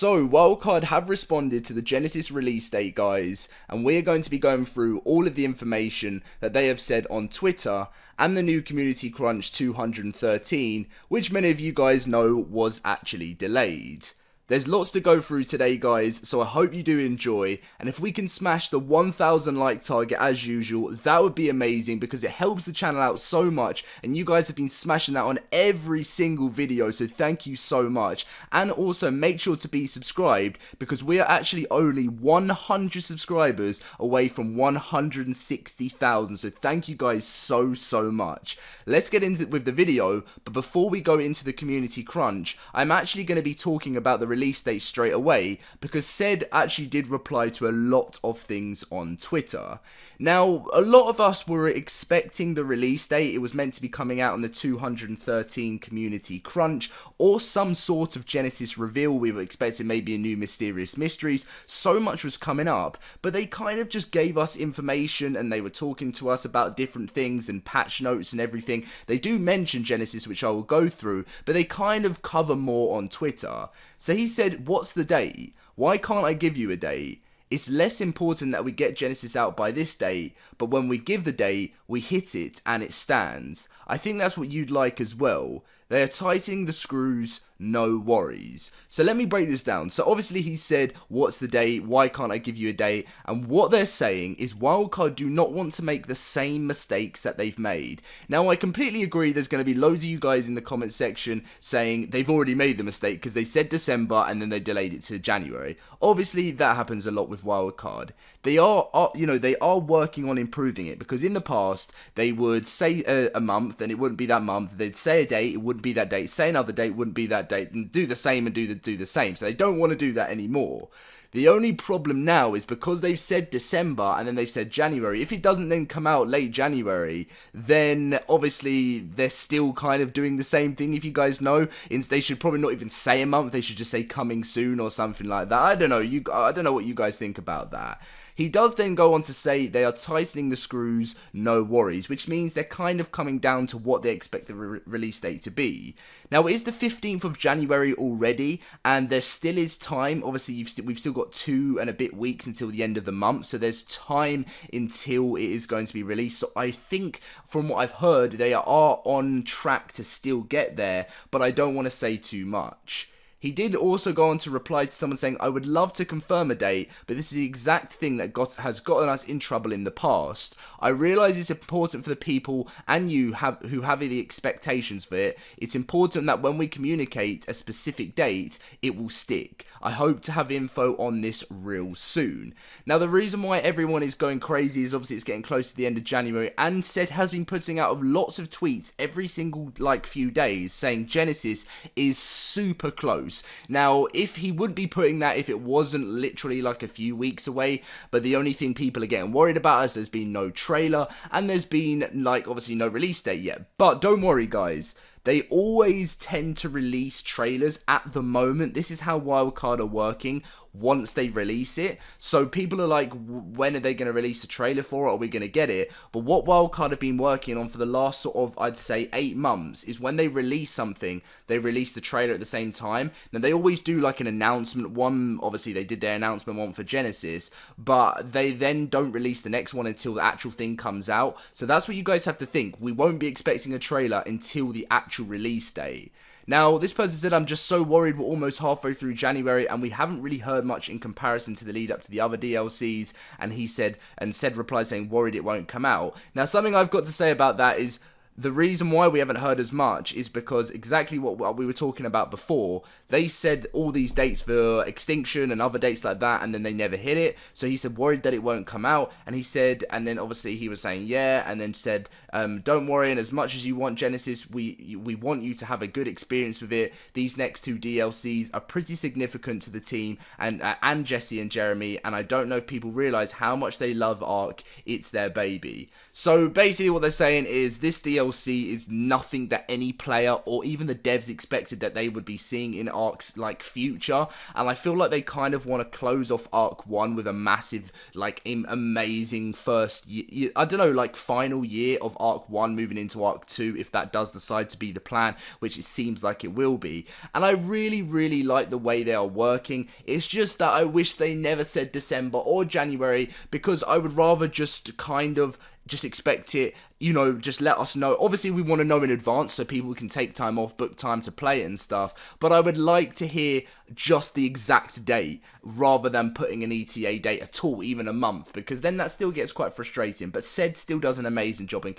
So, WildCard have responded to the Genesis release date, guys, and we're going to be going through all of the information that they have said on Twitter and the new Community Crunch 213, which many of you guys know was actually delayed. There's lots to go through today, guys, so I hope you do enjoy, and if we can smash the 1,000 like target as usual, that would be amazing because it helps the channel out so much, and you guys have been smashing that on every single video, so thank you so much. And also make sure to be subscribed because we are actually only 100 subscribers away from 160,000, so thank you guys so much. Let's get into it with the video, but before we go into the Community Crunch, I'm actually going to be talking about the release date straight away because Said actually did reply to a lot of things on Twitter. Now, a lot of us were expecting the release date. It was meant to be coming out on the 213 Community Crunch or some sort of Genesis reveal. We were expecting maybe a new Mysterious Mysteries. So much was coming up, but they kind of just gave us information and they were talking to us about different things and patch notes and everything. They do mention Genesis, which I will go through, but they kind of cover more on Twitter. So he said, what's the date? Why can't I give you a date? It's less important that we get Genesis out by this date, but when we give the date, we hit it and it stands. I think that's what you'd like as well. They are tightening the screws, no worries. So let me break this down. So obviously he said, what's the date? Why can't I give you a date? And what they're saying is WildCard do not want to make the same mistakes that they've made. Now I completely agree, there's going to be loads of you guys in the comment section saying they've already made the mistake because they said December and then they delayed it to January. Obviously that happens a lot with WildCard. They are working on improving it because in the past they would say a month and it wouldn't be that month. They'd say a date, it wouldn't be that date. Say another date, wouldn't be that date, and do the same and do the same. So they don't want to do that anymore. The only problem now is because they've said December and then they've said January. If it doesn't then come out late January, then obviously they're still kind of doing the same thing. If you guys know, they should probably not even say a month. They should just say coming soon or something like that. I don't know. I don't know what you guys think about that. He does then go on to say they are tightening the screws, no worries, which means they're kind of coming down to what they expect the release date to be. Now, it is the 15th of January already, and there still is time. Obviously, we've still got 2 and a bit weeks until the end of the month, so there's time until it is going to be released. So I think, from what I've heard, they are on track to still get there, but I don't want to say too much. He did also go on to reply to someone saying, I would love to confirm a date, but this is the exact thing that has gotten us in trouble in the past. I realise it's important for the people and you who have the expectations for it. It's important that when we communicate a specific date, it will stick. I hope to have info on this real soon. Now, the reason why everyone is going crazy is obviously it's getting close to the end of January, and Said has been putting out lots of tweets every single few days saying Genesis is super close. Now, if he wouldn't be putting that if it wasn't literally a few weeks away, but the only thing people are getting worried about is there's been no trailer and there's been obviously no release date yet. But don't worry, guys. They always tend to release trailers at the moment. This is how WildCard are working once they release it. So people are like, when are they going to release a trailer for it? Are we going to get it? But what WildCard have been working on for the last sort of, I'd say, 8 months is when they release something, they release the trailer at the same time. Now, they always do an announcement one. Obviously, they did their announcement one for Genesis, but they then don't release the next one until the actual thing comes out. So that's what you guys have to think. We won't be expecting a trailer until the actual release date. Now, this person said, I'm just so worried we're almost halfway through January and we haven't really heard much in comparison to the lead up to the other DLCs. And he said, Said replied saying, worried it won't come out. Now, something I've got to say about that is, the reason why we haven't heard as much is because exactly what we were talking about before. They said all these dates for Extinction and other dates like that, and then they never hit it. So he said, worried that it won't come out. And he said, and then obviously he was saying, yeah, and then said, don't worry, and as much as you want Genesis, we want you to have a good experience with it. These next 2 DLCs are pretty significant to the team and Jesse and Jeremy, and I don't know if people realize how much they love Ark. It's their baby. So basically what they're saying is this DLC is nothing that any player or even the devs expected that they would be seeing in Ark's future, and I feel like they kind of want to close off Ark 1 with a massive amazing first year, I don't know, final year of Ark 1 moving into Ark 2 if that does decide to be the plan, which it seems like it will be. And I really like the way they are working. It's just that I wish they never said December or January, because I would rather just kind of just expect it, you know, just let us know. Obviously, we want to know in advance so people can take time off, book time to play it and stuff. But I would like to hear just the exact date rather than putting an ETA date at all, even a month, because then that still gets quite frustrating. But Ced still does an amazing job in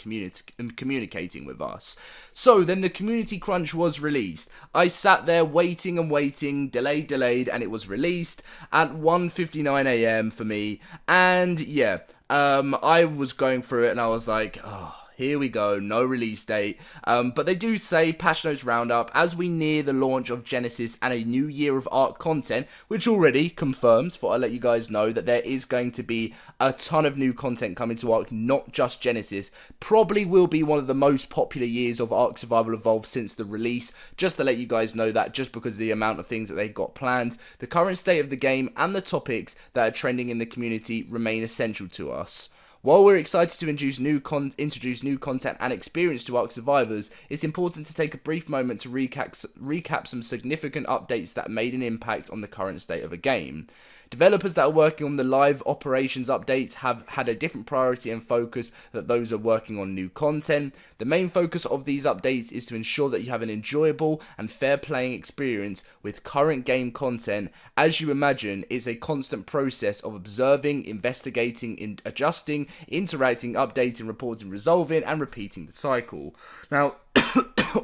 communicating with us. So then the community crunch was released. I sat there waiting and waiting, delayed, and it was released at 1:59 AM for me. And yeah, I was going through it and I was like, oh, here we go, no release date. But they do say, patch notes roundup, as we near the launch of Genesis and a new year of Ark content, which already confirms, for I let you guys know, that there is going to be a ton of new content coming to Ark, not just Genesis. Probably will be one of the most popular years of Ark Survival Evolved since the release, just to let you guys know that, just because of the amount of things that they've got planned. The current state of the game and the topics that are trending in the community remain essential to us. While we're excited to introduce new content and experience to Ark survivors, it's important to take a brief moment to recap some significant updates that made an impact on the current state of the game. Developers that are working on the live operations updates have had a different priority and focus than those are working on new content. The main focus of these updates is to ensure that you have an enjoyable and fair playing experience with current game content. As you imagine, it's a constant process of observing, investigating, adjusting, interacting, updating, reporting, resolving, and repeating the cycle. Now,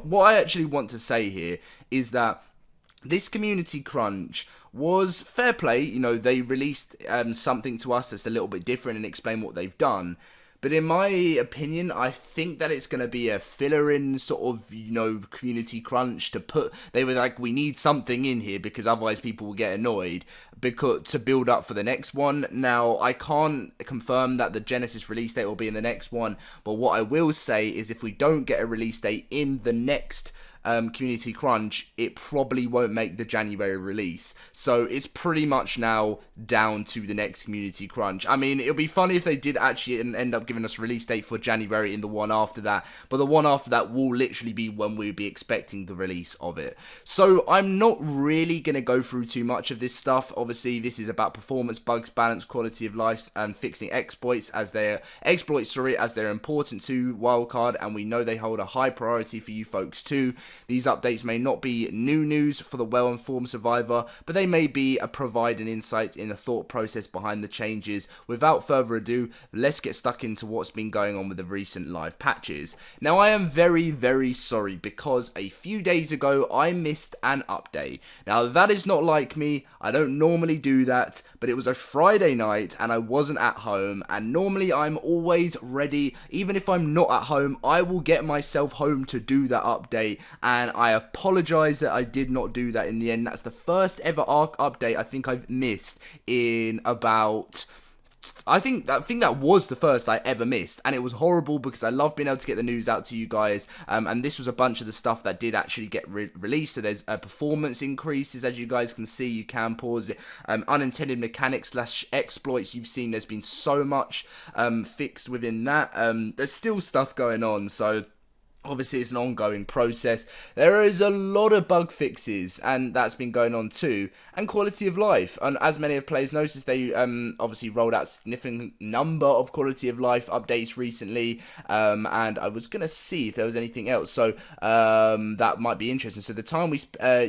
what I actually want to say here is that this community crunch was fair play. You know, they released something to us that's a little bit different and explain what they've done. But in my opinion, I think that it's going to be a filler-in sort of, you know, community crunch to put. They were like, we need something in here because otherwise people will get annoyed, because to build up for the next one. Now, I can't confirm that the Genesis release date will be in the next one, but what I will say is if we don't get a release date in the next community crunch, it probably won't make the January release. So it's pretty much now down to the next community crunch. I mean, it'll be funny if they did actually end up giving us a release date for January in the one after that, but the one after that will literally be when we'll be expecting the release of it. So I'm not really going to go through too much of this stuff. Obviously, this is about performance, bugs, balance, quality of life, and fixing exploits as they're important to WILDCARD, and we know they hold a high priority for you folks too. These updates may not be new news for the well-informed survivor, but they may provide an insight in the thought process behind the changes. Without further ado, let's get stuck into what's been going on with the recent live patches. Now, I am very sorry because a few days ago I missed an update. Now, that is not like me. I don't normally do that, but it was a Friday night and I wasn't at home, and normally I'm always ready. Even if I'm not at home, I will get myself home to do that update, and I apologize that I did not do that in the end. That's the first ever Ark update I think I've missed in about... I think that was the first I ever missed, and it was horrible because I love being able to get the news out to you guys, and this was a bunch of the stuff that did actually get released. So there's performance increases, as you guys can see. You can pause it. Unintended mechanics / exploits, you've seen there's been so much fixed within that. There's still stuff going on, so obviously it's an ongoing process. There is a lot of bug fixes, and that's been going on too, and quality of life. And as many of players noticed, they obviously rolled out a significant number of quality of life updates recently, and I was going to see if there was anything else, so that might be interesting. So the time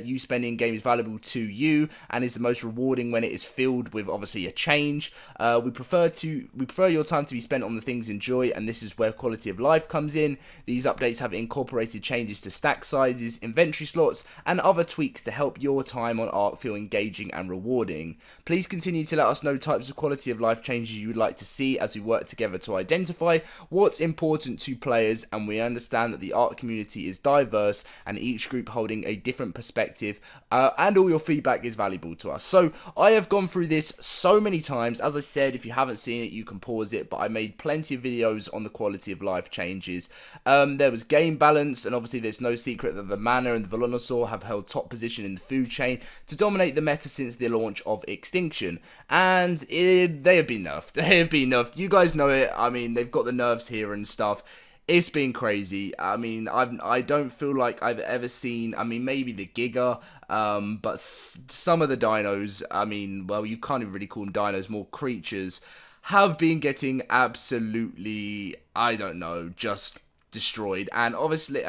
you spend in game is valuable to you and is the most rewarding when it is filled with obviously a change. We prefer your time to be spent on the things you enjoy, and this is where quality of life comes in. These updates have incorporated changes to stack sizes, inventory slots, and other tweaks to help your time on Ark feel engaging and rewarding. Please continue to let us know types of quality of life changes you would like to see as we work together to identify what's important to players, and we understand that the Ark community is diverse and each group holding a different perspective, and all your feedback is valuable to us. So I have gone through this so many times. As I said, if you haven't seen it, you can pause it, but I made plenty of videos on the quality of life changes. There was game balance, and obviously there's no secret that the Mana and the Velonosaur have held top position in the food chain to dominate the meta since the launch of Extinction, and they have been nerfed. They have been nerfed. You guys know it. I mean, they've got the nerfs here and stuff. it's been crazy. I mean, I don't feel like I've ever seen, I mean, maybe the Giga, but some of the dinos, I mean, well, you can't even really call them dinos, more creatures, have been getting absolutely, I don't know, just destroyed. And obviously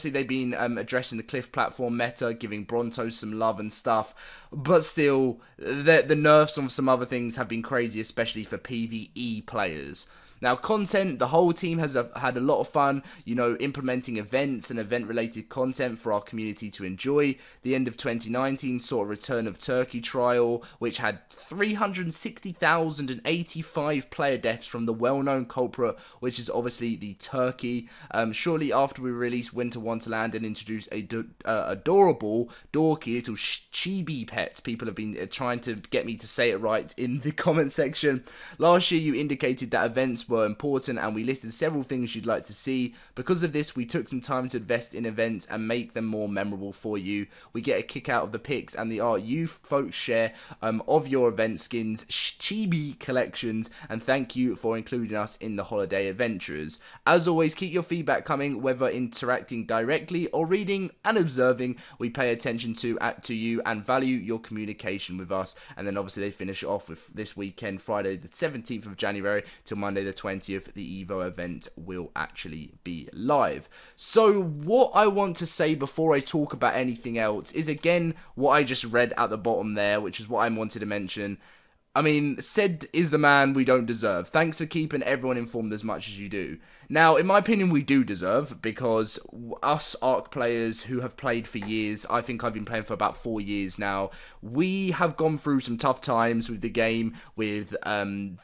they've been addressing the cliff platform meta, giving Brontos some love and stuff, but still the nerfs on some other things have been crazy, especially for PvE players. Now, content, the whole team has had a lot of fun, you know, implementing events and event-related content for our community to enjoy. The end of 2019 saw a return of Turkey trial, which had 360,085 player deaths from the well-known culprit, which is obviously the turkey. Shortly after we released Winter Wonderland and introduced a adorable, dorky little chibi pet. People have been trying to get me to say it right in the comment section. Last year, you indicated that events were important and we listed several things you'd like to see. Because of this, we took some time to invest in events and make them more memorable for you. We get a kick out of the pics and the art you folks share of your event skins, chibi collections, and thank you for including us in the holiday adventures. As always, keep your feedback coming, whether interacting directly or reading and observing. We pay attention to you and value your communication with us. And then obviously they finish it off with this weekend, Friday the 17th of January till Monday the 20th, the Evo event will actually be live. So what I want to say before I talk about anything else is, again, what I just read at the bottom there, which is what I wanted to mention. I mean, said is the man we don't deserve. Thanks for keeping everyone informed as much as you do. Now, in my opinion, we do deserve, because us ARK players who have played for years, I think I've been playing for about 4 years now, we have gone through some tough times with the game, with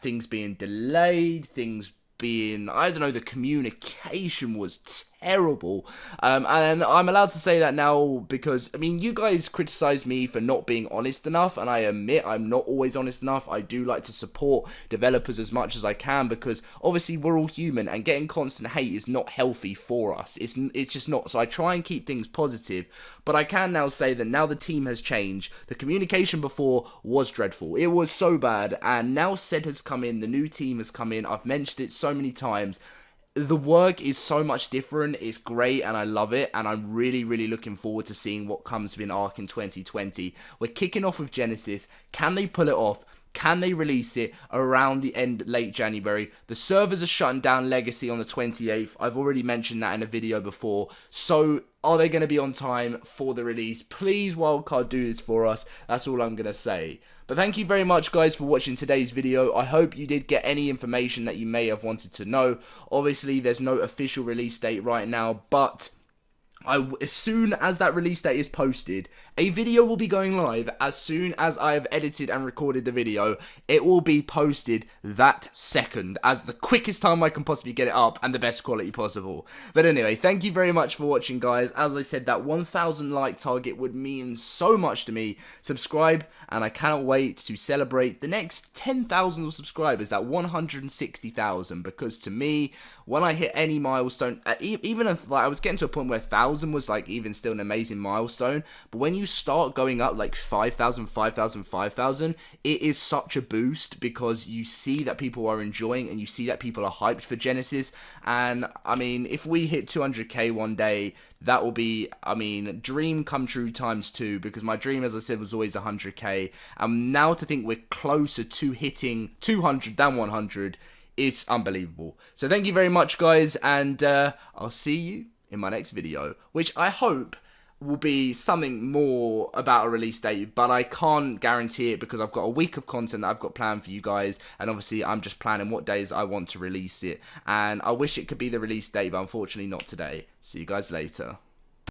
things being delayed, things being, I don't know, the communication was terrible, and I'm allowed to say that now because, I mean, you guys criticize me for not being honest enough, and I admit I'm not always honest enough. I do like to support developers as much as I can, because obviously we're all human, and getting constant hate is not healthy for us. It's just not. So I try and keep things positive, but I can now say that now the team has changed. The communication before was dreadful. It was so bad, and now Sed has come in, the new team has come in. I've mentioned it so many times. The work is so much different. It's great and I love it, and I'm really, really looking forward to seeing what comes with Ark in 2020. We're kicking off with Genesis. Can they pull it off? Can they release it around the late January? The servers are shutting down Legacy on the 28th. I've already mentioned that in a video before. So are they going to be on time for the release? Please, WILDCARD, do this for us. That's all I'm going to say. But thank you very much, guys, for watching today's video. I hope you did get any information that you may have wanted to know. Obviously, there's no official release date right now, but as soon as that release date is posted, a video will be going live. As soon as I have edited and recorded the video, it will be posted that second, as the quickest time I can possibly get it up and the best quality possible. But anyway, thank you very much for watching, guys. As I said, that 1,000 like target would mean so much to me. Subscribe, and I cannot wait to celebrate the next 10,000 subscribers, that 160,000, because to me, when I hit any milestone, even if like I was getting to a point where 1,000 was like even still an amazing milestone, but when you start going up like 5,000, 5,000, 5,000, it is such a boost, because you see that people are enjoying and you see that people are hyped for Genesis. And I mean, if we hit 200k one day, that will be, I mean, dream come true times 2, because my dream, as I said, was always 100k. And now to think we're closer to hitting 200 than 100, it's unbelievable. So thank you very much, guys, and I'll see you in my next video, which I hope will be something more about a release date, but I can't guarantee it because I've got a week of content that I've got planned for you guys, and obviously I'm just planning what days I want to release it, and I wish it could be the release date, but unfortunately not today. See you guys later.